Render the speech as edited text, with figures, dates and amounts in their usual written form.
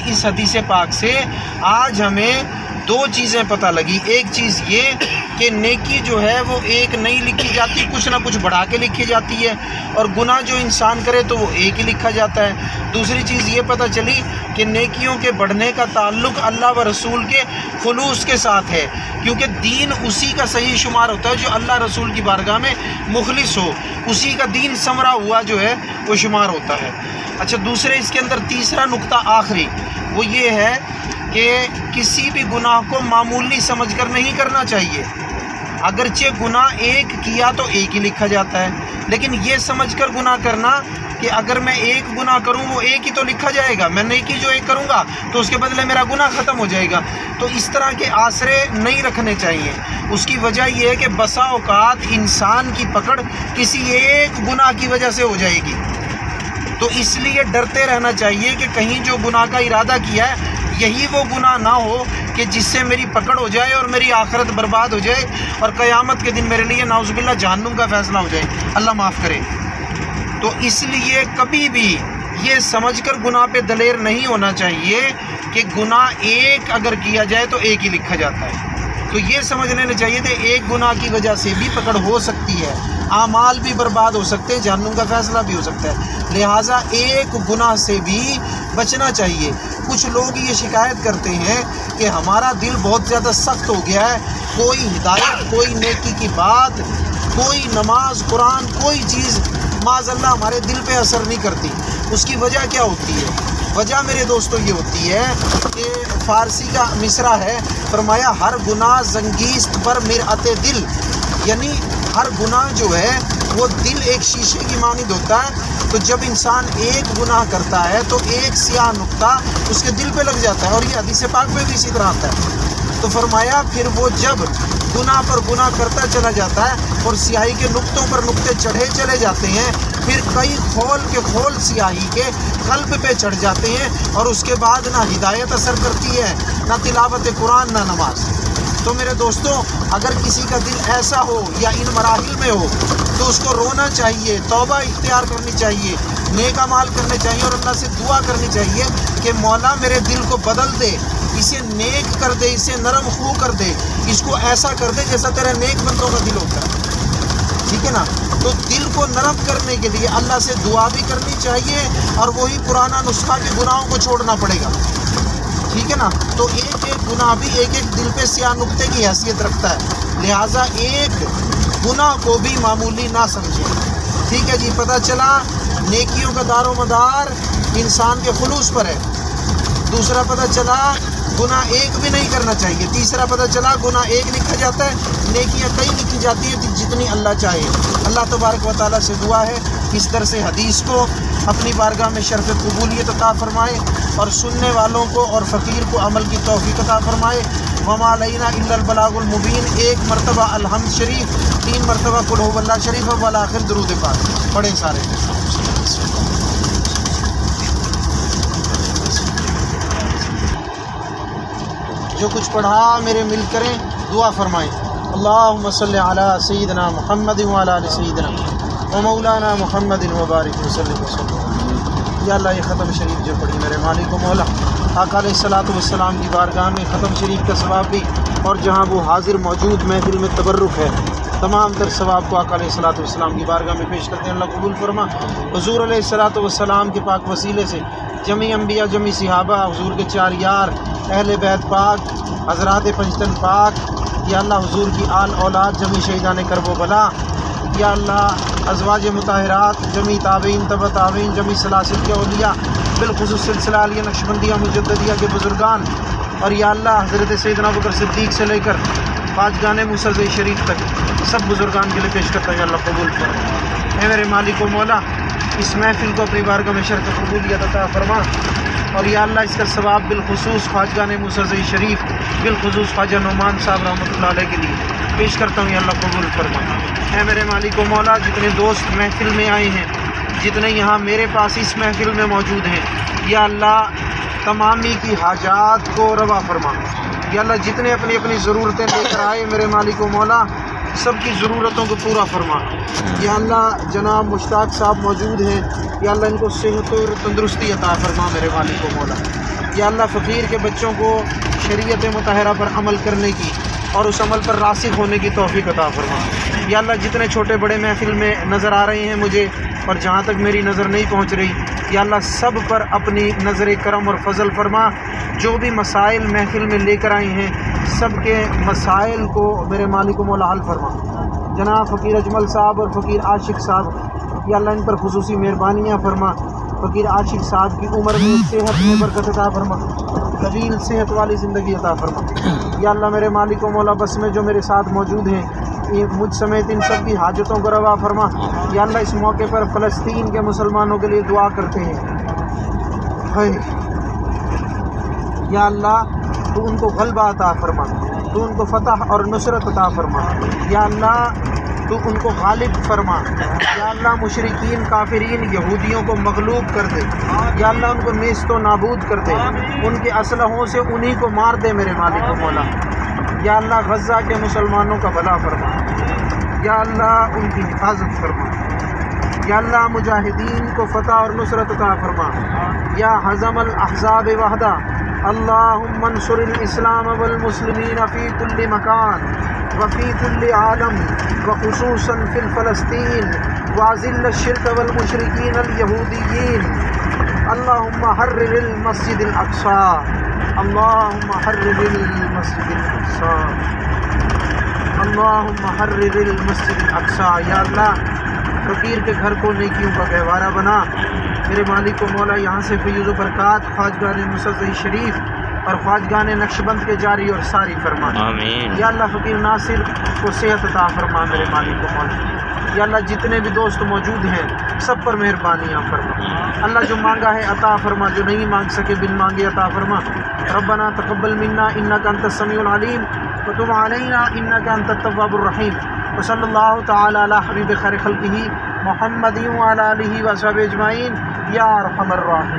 اس حدیث پاک سے آج ہمیں دو چیزیں پتہ لگی۔ ایک چیز یہ کہ نیکی جو ہے وہ ایک نہیں لکھی جاتی، کچھ نہ کچھ بڑھا کے لکھی جاتی ہے، اور گناہ جو انسان کرے تو وہ ایک ہی لکھا جاتا ہے۔ دوسری چیز یہ پتہ چلی کہ نیکیوں کے بڑھنے کا تعلق اللہ و رسول کے خلوص کے ساتھ ہے، کیونکہ دین اسی کا صحیح شمار ہوتا ہے جو اللہ رسول کی بارگاہ میں مخلص ہو، اسی کا دین ثمرہ ہوا جو ہے وہ شمار ہوتا ہے۔ اچھا، دوسرے اس کے اندر تیسرا نقطہ آخری وہ یہ ہے کہ کسی بھی گناہ کو معمولی سمجھ کر نہیں کرنا چاہیے۔ اگرچہ گناہ ایک کیا تو ایک ہی لکھا جاتا ہے، لیکن یہ سمجھ کر گناہ کرنا کہ اگر میں ایک گناہ کروں وہ ایک ہی تو لکھا جائے گا، میں نیکی جو ایک کروں گا تو اس کے بدلے میرا گناہ ختم ہو جائے گا، تو اس طرح کے آسرے نہیں رکھنے چاہیے۔ اس کی وجہ یہ ہے کہ بسا اوقات انسان کی پکڑ کسی ایک گناہ کی وجہ سے ہو جائے گی، تو اس لیے ڈرتے رہنا چاہیے کہ کہیں جو گناہ کا ارادہ کیا ہے یہی وہ گناہ نہ ہو کہ جس سے میری پکڑ ہو جائے اور میری آخرت برباد ہو جائے اور قیامت کے دن میرے لیے نعوذ باللہ جہنم کا فیصلہ ہو جائے، اللہ معاف کرے۔ تو اس لیے کبھی بھی یہ سمجھ کر گناہ پہ دلیر نہیں ہونا چاہیے کہ گناہ ایک اگر کیا جائے تو ایک ہی لکھا جاتا ہے، تو یہ سمجھ لینا چاہیے کہ ایک گناہ کی وجہ سے بھی پکڑ ہو سکتی ہے، اعمال بھی برباد ہو سکتے ہیں، جہنم کا فیصلہ بھی ہو سکتا ہے، لہٰذا ایک گناہ سے بھی بچنا چاہیے۔ کچھ لوگ یہ شکایت کرتے ہیں کہ ہمارا دل بہت زیادہ سخت ہو گیا ہے، کوئی ہدایت، کوئی نیکی کی بات، کوئی نماز، قرآن، کوئی چیز معاذ اللہ ہمارے دل پہ اثر نہیں کرتی۔ اس کی وجہ کیا ہوتی ہے؟ وجہ میرے دوستو یہ ہوتی ہے کہ فارسی کا مصرع ہے، فرمایا ہر گناہ زنگیست پر مرآت دل، یعنی ہر گناہ جو ہے وہ دل ایک شیشے کی مانند ہوتا ہے، تو جب انسان ایک گناہ کرتا ہے تو ایک سیاہ نقطہ اس کے دل پہ لگ جاتا ہے، اور یہ حدیث پاک میں بھی اسی طرح آتا ہے۔ تو فرمایا پھر وہ جب گناہ پر گناہ کرتا چلا جاتا ہے اور سیاہی کے نقطوں پر نقطے چڑھے چلے جاتے ہیں، پھر کئی خول کے خول سیاہی کے قلب پہ چڑھ جاتے ہیں، اور اس کے بعد نہ ہدایت اثر کرتی ہے، نہ تلاوت قرآن، نہ نماز۔ تو میرے دوستوں، اگر کسی کا دل ایسا ہو یا ان مراحل میں ہو تو اس کو رونا چاہیے، توبہ اختیار کرنی چاہیے، نیک اعمال کرنے چاہیے، اور اللہ سے دعا کرنی چاہیے کہ مولا میرے دل کو بدل دے، اسے نیک کر دے، اسے نرم خو کر دے، اس کو ایسا کر دے جیسا تیرے نیک بندوں کا دل ہوتا ہے، ٹھیک ہے نا؟ تو دل کو نرم کرنے کے لیے اللہ سے دعا بھی کرنی چاہیے، اور وہی پرانا نسخہ کہ گناہوں کو چھوڑنا پڑے گا، ٹھیک ہے نا؟ تو ایک ایک گناہ بھی ایک ایک دل پہ سیاہ نقطے کی حیثیت رکھتا ہے، لہٰذا ایک گناہ کو بھی معمولی نہ سمجھیں، ٹھیک ہے جی؟ پتہ چلا نیکیوں کا دار و مدار انسان کے خلوص پر ہے۔ دوسرا پتہ چلا گناہ ایک بھی نہیں کرنا چاہیے۔ تیسرا پتہ چلا گناہ ایک لکھا جاتا ہے، نیکیاں کئی لکھی جاتی ہیں جتنی اللہ چاہے۔ اللہ تبارک و تعالیٰ سے دعا ہے اس درس حدیث کو اپنی بارگاہ میں شرف قبولیت عطا فرمائے، اور سننے والوں کو اور فقیر کو عمل کی توفیق عطا فرمائے۔ وما علینا الا البلاغ المبین، ایک مرتبہ الحمد شریف، 3 مرتبہ قل هو اللہ شریف، اور بالآخر درود پاک پڑھیں سارے۔ جو کچھ پڑھا میرے مل کریں دعا فرمائیں۔ اللہم صلی علی سیدنا محمد وعلی آل سیدنا و مولانا محمد وبارک وسلم۔ یا اللہ یہ ختم شریف جو پڑھی میرے مالک و مولا، آقا علیہ الصلوۃ والسلام کی بارگاہ میں ختم شریف کا ثواب بھی، اور جہاں وہ حاضر موجود محفل میں تبرک ہے، تمام تر ثواب کو آقا علیہ الصلوۃ والسلام کی بارگاہ میں پیش کرتے ہیں، اللہ قبول فرما۔ حضور علیہ الصلوۃ والسلام کے پاک وسیلے سے جمی انبیاء، جمی صحابہ، حضور کے 4 یار، اہل بیت پاک، حضرات پنجتن پاک، یا اللہ حضور کی آل اولاد، جمی شہیدان کرب و بلا، یا اللہ ازواج مطہرات، جمی تابعین، تبع تابعین، جمی سلاسل کے اولیاء، بالخصوص سلسلہ علیہ نقشبندیہ مجددیہ کے بزرگان، اور یا اللہ حضرت سیدنا ابوبکر صدیق سے لے کر خواجگان موسیٰ شریف تک سب بزرگان کے لیے پیش کرتا ہے، اللہ قبول فرما۔ اے میرے مالک و مولا، اس محفل کو اپنی بارگاہ میں شرف قبولیت عطا فرما، اور یا اللہ اس کا ثواب بالخصوص خواجگان موسیٰ شریف، بالخصوص خواجہ نعمان صاحب رحمۃ اللہ علیہ کے لیے پیش کرتا ہوں، یا اللہ قبول فرما۔ اے میرے مالک و مولا، جتنے دوست محفل میں آئے ہیں، جتنے یہاں میرے پاس اس محفل میں موجود ہیں، یا اللہ تمامی کی حاجات کو روا فرما۔ یا اللہ جتنے اپنی اپنی ضرورتیں لے کر آئے میرے مالک و مولا، سب کی ضرورتوں کو پورا فرما۔ یا اللہ جناب مشتاق صاحب موجود ہیں، یا اللہ ان کو صحت اور تندرستی عطا فرما میرے مالک و مولا۔ یا اللہ فقیر کے بچوں کو شریعت مطہرہ پر عمل کرنے کی اور اس عمل پر راسخ ہونے کی توفیق عطا فرما۔ یا اللہ جتنے چھوٹے بڑے محفل میں نظر آ رہے ہیں مجھے اور جہاں تک میری نظر نہیں پہنچ رہی، یا اللہ سب پر اپنی نظر کرم اور فضل فرما۔ جو بھی مسائل محفل میں لے کر آئے ہیں سب کے مسائل کو میرے مالک و مولا حل فرما۔ جناب فقیر اجمل صاحب اور فقیر عاشق صاحب، یا اللہ ان پر خصوصی مہربانیاں فرما۔ فقیر عاشق صاحب کی عمر میں صحت میں برکت عطا فرما، طویل صحت والی زندگی عطا فرما۔ یا اللہ میرے مالک و مولا بس میں جو میرے ساتھ موجود ہیں مجھ سمیت ان سب کی حاجتوں کو روا فرما۔ یا اللہ اس موقع پر فلسطین کے مسلمانوں کے لیے دعا کرتے ہیں، یا اللہ تو ان کو غلبہ عطا فرما، تو ان کو فتح اور نصرت عطا فرما۔ یا اللہ تو ان کو غالب فرما۔ یا اللہ مشرکین کافرین یہودیوں کو مغلوب کر دے، یا اللہ ان کو نیست و نابود کر دے، ان کے اسلحوں سے انہی کو مار دے میرے مالک و مولا۔ یا اللہ غزہ کے مسلمانوں کا بھلا فرما، یا اللہ ان کی حفاظت فرما۔ یا اللہ مجاہدین کو فتح اور نصرت عطا فرما۔ یا حزم الاحزاب وحدہ، اللہم انصر الاسلام والمسلمین فی کل مکان وفی کل عالم وخصوصا فی الفلسطین واذل الشرک والمشرکین الیہودیین۔ اللہم حرر المسجد الاقصی، اللہم حرر المسجد الاقصی، اللہم حرر المسجد الاقصی۔ یا اللہ فقیر کے گھر کو نیکیوں کا گہوارہ بنا میرے مالک و مولا۔ یہاں سے فیض و برکات خواجگان مصطفی شریف اور خواجگان نقشبند کے جاری اور ساری فرما۔ آمین۔ یا اللہ فقیر ناصر کو صحت عطا فرما میرے مالک و مولا۔ یا اللہ جتنے بھی دوست موجود ہیں سب پر مہربانیاں فرما۔ اللہ جو مانگا ہے عطا فرما، جو نہیں مانگ سکے بن مانگے عطا فرما۔ ربنا تقبل منا انک انت السمیع العلیم وتب علینا انک انت التواب الرحیم۔ وصلی اللہ تعالی علی حبیب خیر خلقہ محمد وعلی آلہ وصحبہ اجمعین یا ارحم الراحمین۔